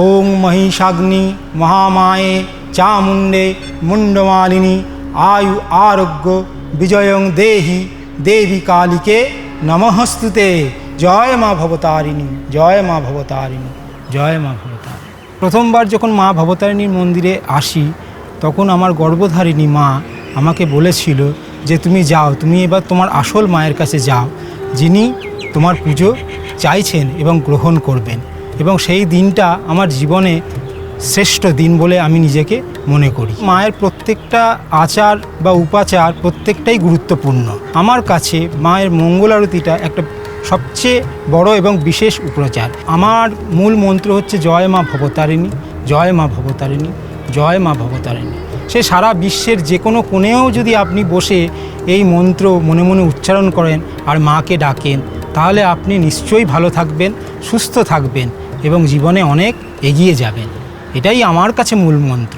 ওং মহিষাগ্নি মহামায়ে চামুণ্ডে মুণ্ডমালিনী আয়ু আরোগ্য বিজয়ং দেহি দেবী কালীকে নমঃস্তুতে। জয় মা ভবতারিণী, জয় মা ভবতারিণী, জয় মা ভবতারিণী। প্রথমবার যখন মা ভবতারিণীর মন্দিরে আসি তখন আমার গর্ভধারিণী মা আমাকে বলেছিল যে তুমি যাও, তুমি এবার তোমার আসল মায়ের কাছে যাও, যিনি তোমার পুজো চাইছেন এবং গ্রহণ করবেন। এবং সেই দিনটা আমার জীবনে শ্রেষ্ঠ দিন বলে আমি নিজেকে মনে করি। মায়ের প্রত্যেকটা আচার বা উপাচার প্রত্যেকটাই গুরুত্বপূর্ণ। আমার কাছে মায়ের মঙ্গল আরতিটা একটা সবচেয়ে বড় এবং বিশেষ উপাচার। আমার মূল মন্ত্র হচ্ছে জয় মা ভবতারিণী, জয় মা ভবতারিণী, জয় মা ভবতারিণী। সে সারা বিশ্বের যে কোনো কোণেও যদি আপনি বসে এই মন্ত্র মনে মনে উচ্চারণ করেন আর মাকে ডাকেন, তাহলে আপনি নিশ্চয়ই ভালো থাকবেন, সুস্থ থাকবেন এবং জীবনে অনেক এগিয়ে যাবেন। এটাই আমার কাছে মূল মন্ত্র।